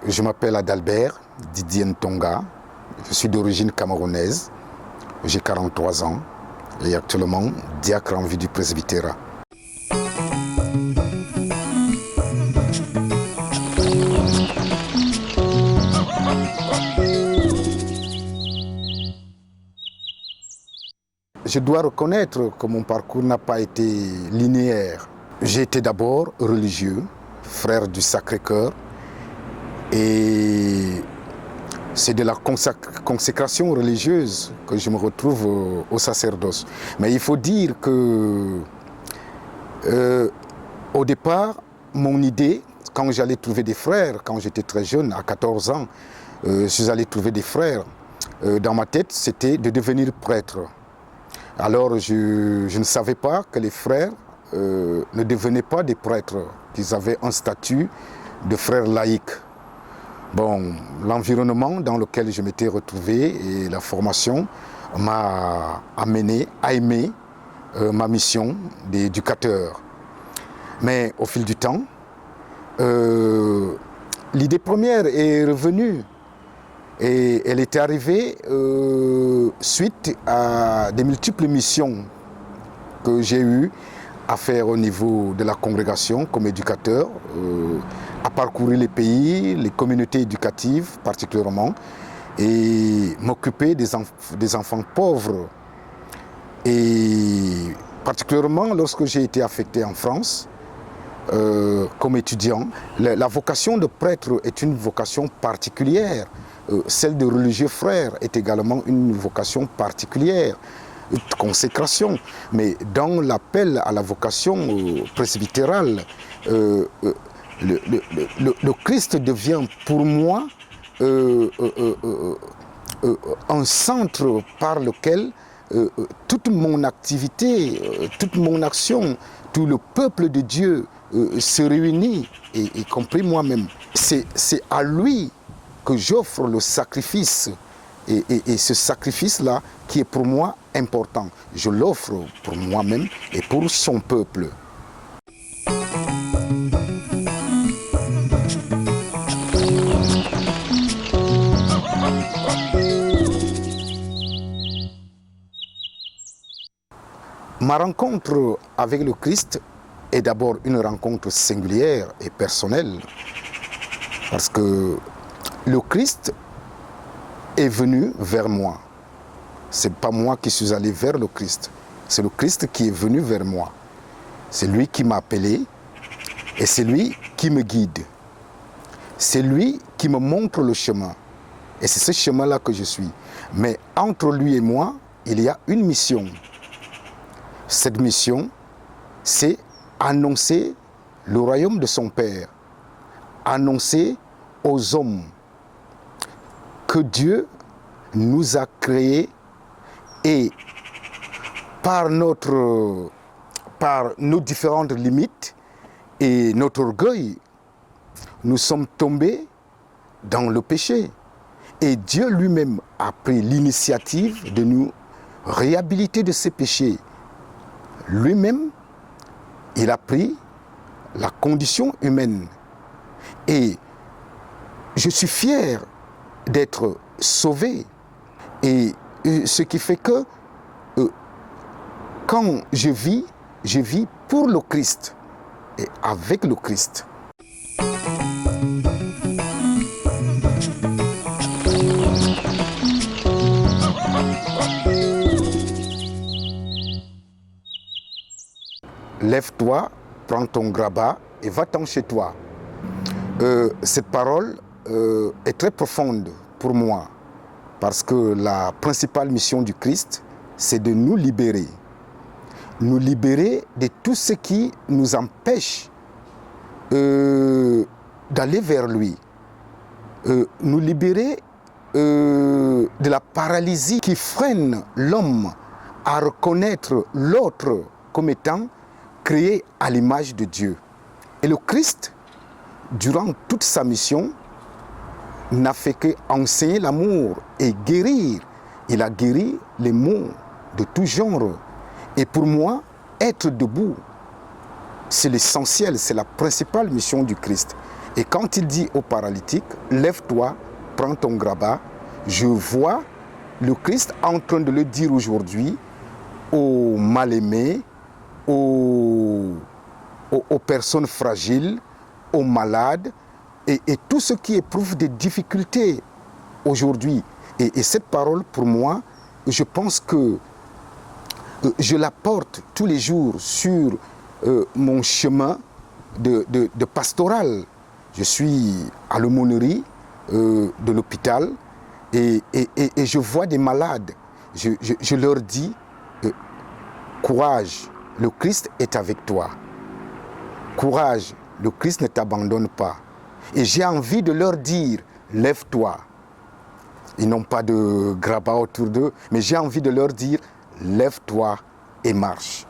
Je m'appelle Adalbert Didier Ntonga, je suis d'origine camerounaise, j'ai 43 ans et actuellement diacre en vue du presbytérat. Je dois reconnaître que mon parcours n'a pas été linéaire. J'ai été d'abord religieux, frère du Sacré-Cœur, et c'est de la consécration religieuse que je me retrouve au sacerdoce. Mais il faut dire que au départ, mon idée, quand j'allais trouver des frères, quand j'étais très jeune, à 14 ans, je suis allé trouver des frères. Dans ma tête, c'était de devenir prêtre. Alors je ne savais pas que les frères ne devenaient pas des prêtres, qu'ils avaient un statut de frères laïcs. Bon, l'environnement dans lequel je m'étais retrouvé et la formation m'a amené à aimer ma mission d'éducateur. Mais au fil du temps, l'idée première est revenue. Et elle était arrivée suite à des multiples missions que j'ai eues à faire au niveau de la congrégation comme éducateur, à parcourir les pays, les communautés éducatives particulièrement, et m'occuper des enfants pauvres. Et particulièrement lorsque j'ai été affecté en France, comme étudiant, la vocation de prêtre est une vocation particulière. Celle de religieux frère est également une vocation particulière, une consécration. Mais dans l'appel à la vocation presbytérale, le Christ devient pour moi un centre par lequel toute mon activité, toute mon action, tout le peuple de Dieu se réunit, y compris moi-même. C'est à lui que j'offre le sacrifice, et ce sacrifice-là qui est pour moi important. Je l'offre pour moi-même et pour son peuple. Ma rencontre avec le Christ est d'abord une rencontre singulière et personnelle, parce que le Christ est venu vers moi. Ce n'est pas moi qui suis allé vers le Christ. C'est le Christ qui est venu vers moi. C'est lui qui m'a appelé et c'est lui qui me guide. C'est lui qui me montre le chemin. Et c'est ce chemin-là que je suis. Mais entre lui et moi, il y a une mission. Cette mission, c'est annoncer le royaume de son Père. Annoncer aux hommes que Dieu nous a créés et par nos différentes limites et notre orgueil, nous sommes tombés dans le péché. Et Dieu lui-même a pris l'initiative de nous réhabiliter de ces péchés. Lui-même, il a pris la condition humaine. Et je suis fier d'être sauvé. Et ce qui fait que quand je vis pour le Christ et avec le Christ. Lève-toi, prends ton grabat et va-t'en chez toi. Cette parole est très profonde pour moi, parce que la principale mission du Christ, c'est de nous libérer de tout ce qui nous empêche d'aller vers lui, nous libérer de la paralysie qui freine l'homme à reconnaître l'autre comme étant créé à l'image de Dieu. Et le Christ, durant toute sa mission, n'a fait qu'enseigner l'amour et guérir. Il a guéri les maux de tout genre. Et pour moi, être debout, c'est l'essentiel, c'est la principale mission du Christ. Et quand il dit au paralytique, lève-toi, prends ton grabat, je vois le Christ en train de le dire aujourd'hui aux mal-aimés, aux personnes fragiles, aux malades et tous ceux qui éprouvent des difficultés aujourd'hui. Et cette parole, pour moi, je pense que je la porte tous les jours sur mon chemin de pastoral. Je suis à l'aumônerie de l'hôpital et je vois des malades. Je leur dis, courage, le Christ est avec toi. Courage, le Christ ne t'abandonne pas. Et j'ai envie de leur dire, lève-toi. Ils n'ont pas de grabat autour d'eux, mais j'ai envie de leur dire, lève-toi et marche.